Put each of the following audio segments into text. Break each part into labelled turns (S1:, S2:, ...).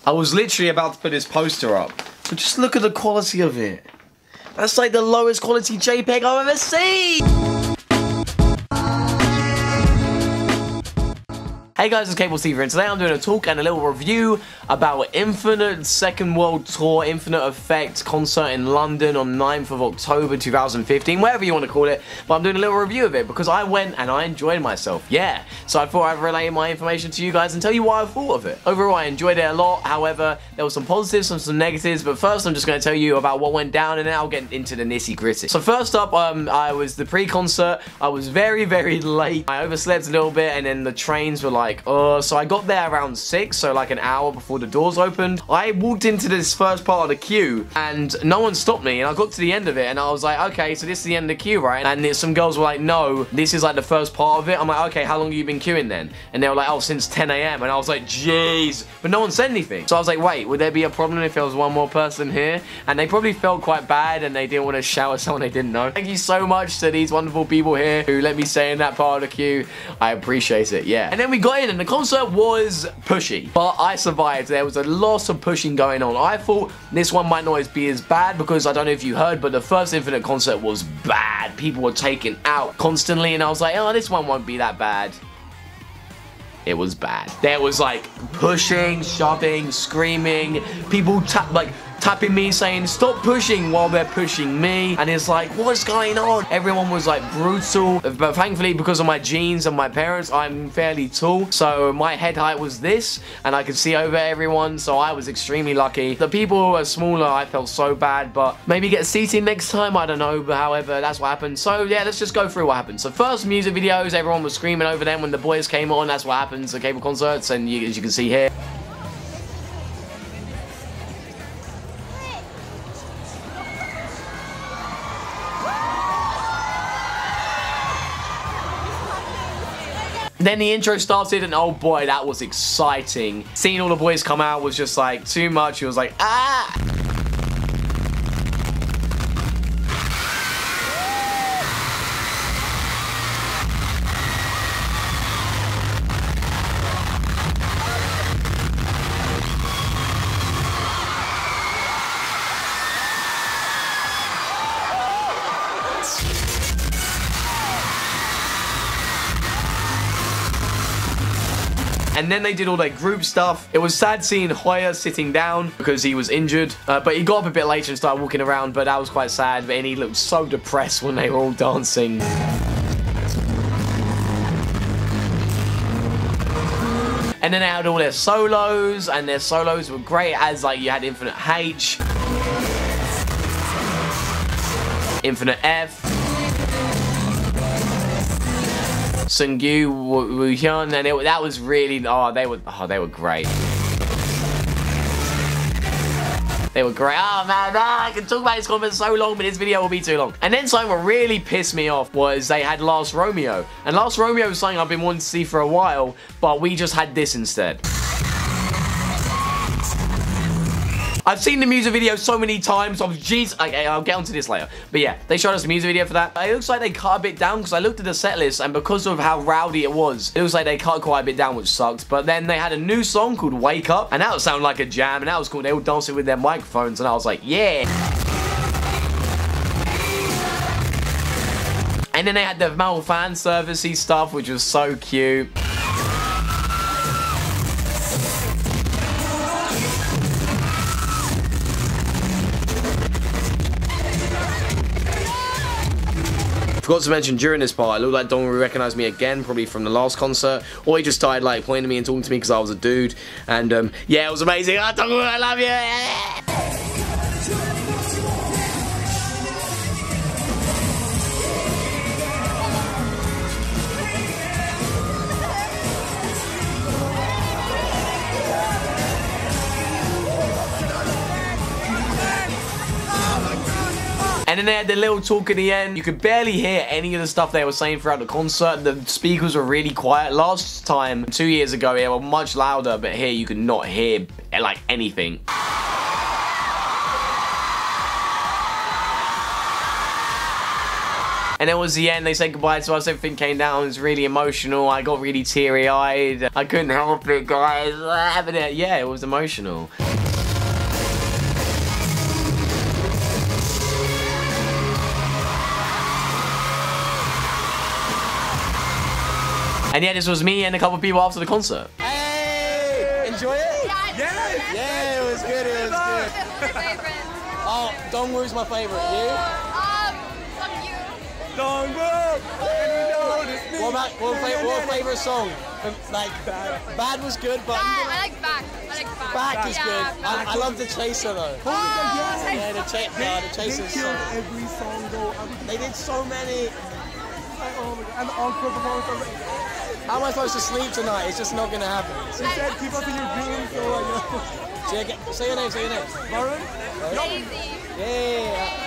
S1: I was literally about to put this poster up, but just look at the quality of it. That's like the lowest quality JPEG I've ever seen! Hey guys, it's Kpopsteve and today I'm doing a talk and a little review about Infinite Second World Tour, Infinite Effect concert in London on 9th of October 2015, whatever you want to call it, but I'm doing a little review of it because I went and I enjoyed myself, yeah. So I thought I'd relay my information to you guys and tell you what I thought of it. Overall, I enjoyed it a lot, however, there were some positives and some negatives, but first I'm just going to tell you about what went down and then I'll get into the nitty gritty. So first up, I was the pre-concert, I was very, very late. I overslept a little bit and then the trains were like, so I got there around 6, so like an hour before the doors opened. I walked into this first part of the queue and no one stopped me, and I got to the end of it and I was like, okay, so this is the end of the queue, right? And some girls were like, no, this is like the first part of it. I'm like, okay, how long have you been queuing then? And they were like, oh, since 10 AM. And I was like, jeez, but no one said anything. So I was like, wait, would there be a problem if there was one more person here? And they probably felt quite bad and they didn't want to shout at someone they didn't know. Thank you so much to these wonderful people here who let me stay in that part of the queue. I appreciate it, yeah. And then we got in and the concert was pushy, but I survived. There was a lot of pushing going on. I thought this one might not be as bad because I don't know if you heard, but the first Infinite concert was bad. People were taken out constantly and I was like, oh, this one won't be that bad. It was bad. There was like pushing, shoving, screaming, people tapping me saying stop pushing while they're pushing me, and it's like, what's going on? Everyone was like brutal, but thankfully because of my genes and my parents, I'm fairly tall, so my head height was this and I could see over everyone, so I was extremely lucky. The people who were smaller, I felt so bad, but maybe get seated next time, I don't know, but however, that's what happened. So yeah, let's just go through what happened. So first, music videos, everyone was screaming over them when the boys came on. That's what happens at K-pop concerts, and as you can see here. Then the intro started and oh boy, that was exciting. Seeing all the boys come out was just like too much. It was like, ah! And then they did all their group stuff. It was sad seeing Hoya sitting down because he was injured, but he got up a bit later and started walking around, but that was quite sad, and he looked so depressed when they were all dancing. And then they had all their solos, and their solos were great, as like you had Infinite H, Infinite F, Sungyu, Woohyun, and that was really, they were great. They were great. Oh man, I can talk about this comment so long, but this video will be too long. And then something that really pissed me off was they had Last Romeo. And Last Romeo was something I've been wanting to see for a while, but we just had this instead. I've seen the music video so many times. Jeez, okay, I'll get onto this later. But yeah, they showed us the music video for that. It looks like they cut a bit down because I looked at the set list, and because of how rowdy it was, it looks like they cut quite a bit down, which sucked. But then they had a new song called Wake Up, and that would sound like a jam, and that was cool. They were dancing with their microphones, and I was like, yeah. And then they had the Mal fan servicey stuff, which was so cute. Forgot to mention during this part, it looked like Dong recognized me again, probably from the last concert, or he just started like pointing at me and talking to me because I was a dude, and yeah, it was amazing. Oh, Dong, I love you. And then they had the little talk at the end. You could barely hear any of the stuff they were saying throughout the concert. The speakers were really quiet. Last time, 2 years ago, they were much louder, but here you could not hear like anything. And it was the end. They said goodbye to us. Everything came down. It was really emotional. I got really teary-eyed. I couldn't help it, guys. Yeah, it was emotional. And yeah, this was me and a couple of people after the concert.
S2: Hey! Enjoy it?
S3: Yeah,
S2: Yeah, it was good, it was good.
S3: Your favorite?
S2: Oh, Dongwoo's my favorite. You?
S3: Fuck you.
S2: Dongwoo! What favorite song? Like, Bad was good, but...
S3: I like Back.
S2: Back is good.
S3: Yeah,
S2: I love the Chaser though. Yeah, the Chaser's song.
S4: Every song though.
S2: They did so many.
S4: Oh my God. And the encore performance.
S2: How am I supposed to sleep tonight? It's just not gonna happen.
S4: They said keep us in your dreams, so
S2: Say your name, say your name.
S4: Lauren?
S3: Lazy.
S2: Yeah.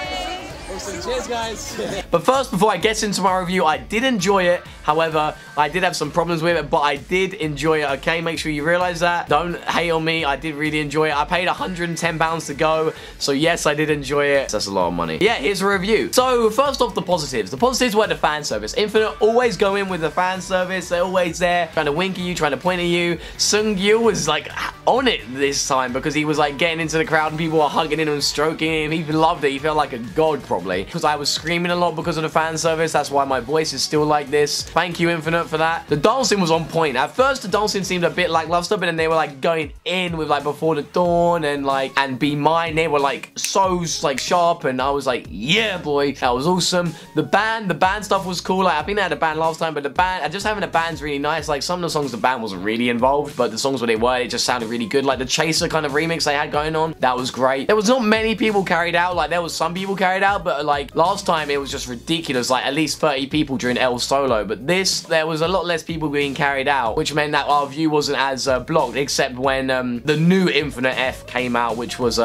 S2: Awesome. Cheers, guys.
S1: But first, before I get into my review, I did enjoy it. However, I did have some problems with it, but I did enjoy it, okay? Make sure you realize that. Don't hate on me. I did really enjoy it. I paid £110 to go, so yes, I did enjoy it. That's a lot of money. Yeah, here's a review. So, first off, the positives. The positives were the fan service. Infinite always go in with the fan service. They're always there, trying to wink at you, trying to point at you. Seungyu was, like, on it this time because he was, like, getting into the crowd and people were hugging him and stroking him. He loved it. He felt like a god, probably. Because I was screaming a lot because of the fan service. That's why my voice is still like this. Thank you, Infinite, for that. The dancing was on point. At first, the dancing seemed a bit lackluster, but then they were like going in with like Before the Dawn and Be Mine. They were like so like sharp, and I was like, yeah, boy, that was awesome. The band stuff was cool. Like I think they had a band last time, but the band, just having a band's really nice. Like some of the songs, the band wasn't really involved, but the songs where they were, it just sounded really good. Like the Chaser kind of remix they had going on, that was great. There was not many people carried out. Like there was some people carried out, but like last time it was just ridiculous. Like at least 30 people during El Solo, but this there was a lot less people being carried out, which meant that our view wasn't as blocked, except when the new Infinite F came out, which was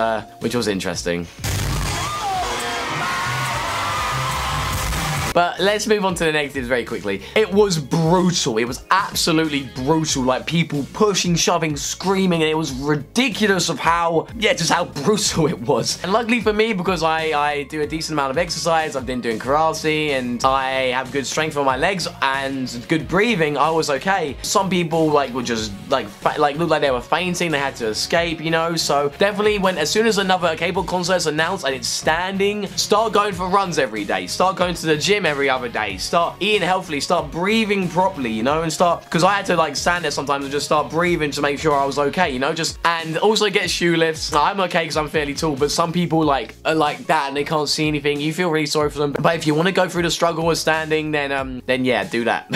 S1: interesting. But let's move on to the negatives very quickly. It was brutal. It was absolutely brutal. Like people pushing, shoving, screaming, and it was ridiculous of how, just how brutal it was. And luckily for me, because I do a decent amount of exercise, I've been doing karate, and I have good strength on my legs and good breathing, I was okay. Some people like were just like looked like they were fainting. They had to escape, you know. So definitely as soon as another K-pop concert's announced and it's standing, start going for runs every day. Start going to the gym every other day. Start eating healthily. Start breathing properly, you know, and because I had to like stand there sometimes and just start breathing to make sure I was okay, you know, and also get shoe lifts. Now, I'm okay because I'm fairly tall, but some people like are like that and they can't see anything. You feel really sorry for them. But if you want to go through the struggle of standing, then yeah, do that.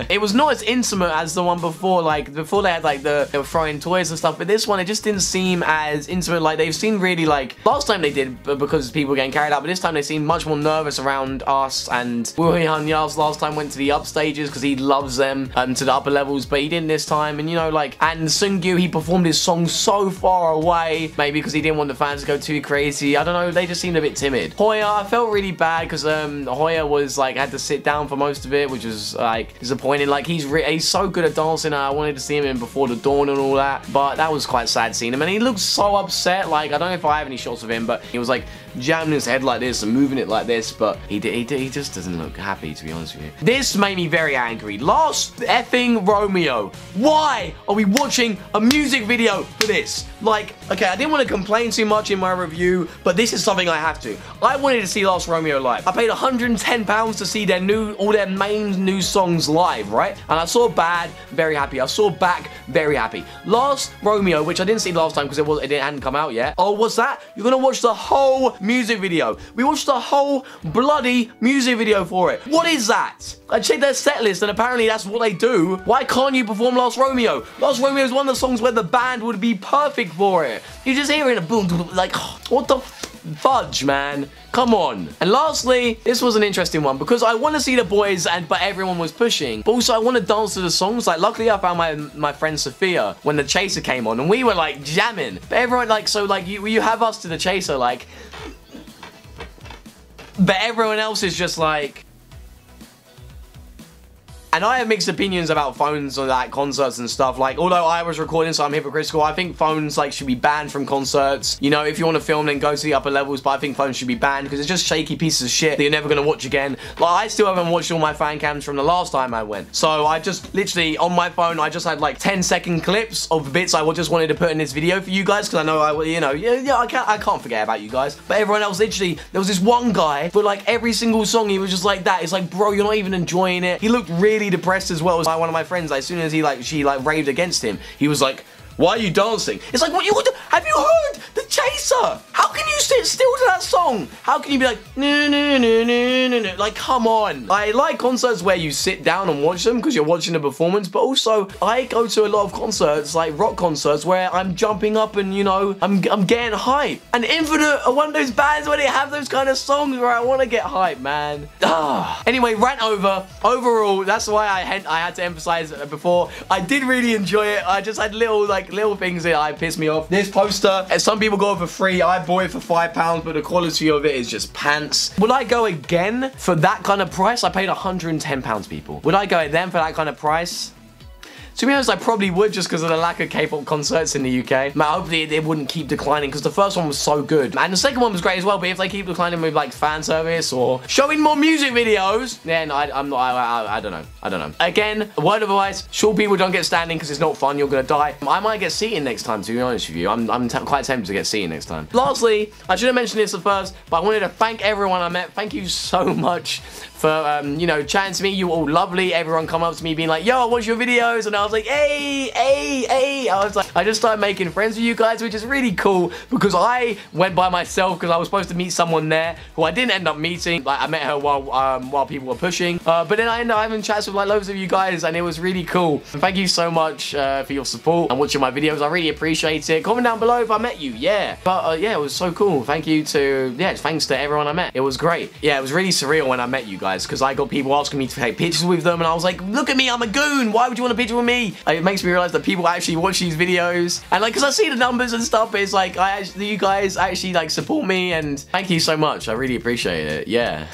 S1: It was not as intimate as the one before. Like before they had like they were throwing toys and stuff, but this one it just didn't seem as intimate. Like they've seen really like last time they did because people were getting carried out, but this time they seemed much more nervous around us. And Woo-hyun last time went to the up stages because he loves them to the upper levels, but he didn't this time. And you know, like, and Seungyu, he performed his song so far away, maybe because he didn't want the fans to go too crazy. I don't know, they just seemed a bit timid. Hoya, I felt really bad because Hoya was like had to sit down for most of it, which was like disappointing. Like he's so good at dancing. I wanted to see him in Before the Dawn and all that, but that was quite sad seeing him, and he looked so upset. Like I don't know if I have any shots of him, but he was like jamming his head like this and moving it like this, but he just doesn't look happy, to be honest with you. This made me very angry. Last effing Romeo. Why are we watching a music video for this? Like, okay, I didn't want to complain too much in my review, but this is something I have to. I wanted to see Last Romeo live. I paid £110 to see all their main new songs live, right? And I saw Bad, very happy. I saw Back, very happy. Last Romeo, which I didn't see last time because it hadn't come out yet. Oh, what's that? You're gonna watch the whole music video. We watched the whole bloody music video for it. What is that? I checked their set list and apparently that's what they do. Why can't you perform Last Romeo? Last Romeo is one of the songs where the band would be perfect for it. You just hear it in a boom, like, what the fudge, man? Come on. And lastly, this was an interesting one because I want to see the boys, but everyone was pushing. But also, I want to dance to the songs. Like, luckily, I found my friend Sophia when the Chaser came on, and we were like jamming. But everyone, like, so like you have us to the Chaser, like, but everyone else is just like. And I have mixed opinions about phones or like concerts and stuff. Like, although I was recording, so I'm hypocritical, I think phones like should be banned from concerts. You know, if you want to film, then go to the upper levels, but I think phones should be banned because it's just shaky pieces of shit that you're never going to watch again. Like, I still haven't watched all my fan cams from the last time I went. So I just literally, on my phone, I just had like 10-second clips of bits I just wanted to put in this video for you guys because I know I can't forget about you guys. But everyone else, literally, there was this one guy, but like every single song, he was just like that. It's like, bro, you're not even enjoying it. He looked really depressed as well. One of my friends, like, as soon as she raved against him, he was like, why are you dancing? It's like, what you have you heard the Chaser? How can you sit still to that song? How can you be like, no, no, no, no, no, no? Like, come on. I like concerts where you sit down and watch them because you're watching the performance, but also I go to a lot of concerts, like rock concerts, where I'm jumping up and, you know, I'm getting hype. And Infinite are one of those bands where they have those kind of songs where I want to get hype, man. Anyway, rant over. Overall, that's why I had to emphasize before. I did really enjoy it. I just had little things that pissed me off. This poster, some people go for free. I bought it for £5, but the quality of it is just pants. Would I go again for that kind of price? I paid £110, people. Would I go again for that kind of price? To be honest, I probably would just because of the lack of K-pop concerts in the UK. Man, hopefully it wouldn't keep declining because the first one was so good. And the second one was great as well, but if they keep declining with like fan service or showing more music videos, then I don't know. I don't know. Again, word of advice, short people don't get standing because it's not fun, you're gonna die. I might get seating next time, to be honest with you. I'm quite tempted to get seating next time. Lastly, I should have mentioned this at first, but I wanted to thank everyone I met. Thank you so much for, you know, chatting to me. You were all lovely. Everyone come up to me being like, yo, I watch your videos. And I was like, hey. I just started making friends with you guys, which is really cool because I went by myself because I was supposed to meet someone there who I didn't end up meeting. Like, I met her while people were pushing. But then I ended up having chats with like loads of you guys and it was really cool. And thank you so much for your support and watching my videos. I really appreciate it. Comment down below if I met you. Yeah. But yeah, it was so cool. Thanks to everyone I met. It was great. Yeah, it was really surreal when I met you guys because I got people asking me to take pictures with them and I was like, look at me, I'm a goon. Why would you want a picture with me? It makes me realize that people actually watch these videos and like, because I see the numbers and stuff, but it's like, you guys actually like support me and thank you so much. I really appreciate it. Yeah.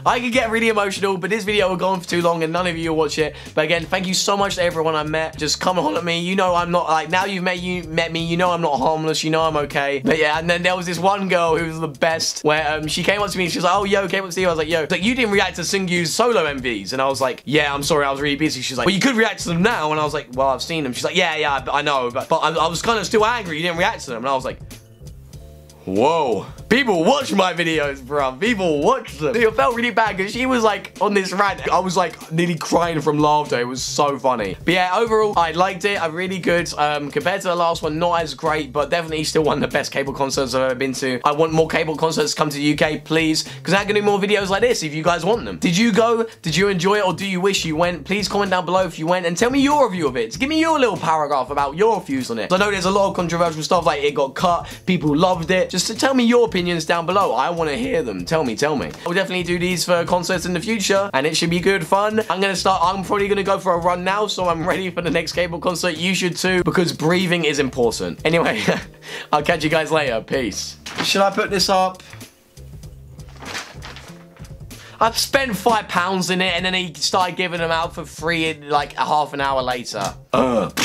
S1: I could get really emotional, but this video will go on for too long and none of you will watch it. But again, thank you so much to everyone I met. Just come and holler at me. You know I'm not, like, now you've met me, you know I'm not harmless, you know I'm okay. But yeah, and then there was this one girl who was the best, where she came up to me and she was like, oh, yo, Kpopsteve. I was like, yo. Like, you didn't react to Seungyu's solo MVs. And I was like, yeah, I'm sorry, I was really busy. She's like, well, you could react to them now. And I was like, well, I've seen them. She's like, yeah, I know. But I was kind of still angry you didn't react to them. And I was like, whoa. People watch my videos, bro. People watch them. It felt really bad because she was like on this rant. I was like nearly crying from laughter. It was so funny. But yeah, overall, I liked it. I'm really good. Compared to the last one, not as great, but definitely still one of the best K-pop concerts I've ever been to. I want more K-pop concerts to come to the UK, please, because I'm gonna do more videos like this if you guys want them. Did you go? Did you enjoy it? Or do you wish you went? Please comment down below if you went and tell me your review of it. Give me your little paragraph about your views on it. I know there's a lot of controversial stuff, like it got cut, people loved it. Just to tell me your opinions down below. I want to hear them. Tell me. I'll definitely do these for concerts in the future, and it should be good fun. I'm probably gonna go for a run now, so I'm ready for the next K-pop concert. You should too, because breathing is important. Anyway, I'll catch you guys later. Peace. Should I put this up? I've spent £5 in it, and then he started giving them out for free in like a half an hour later. Ugh.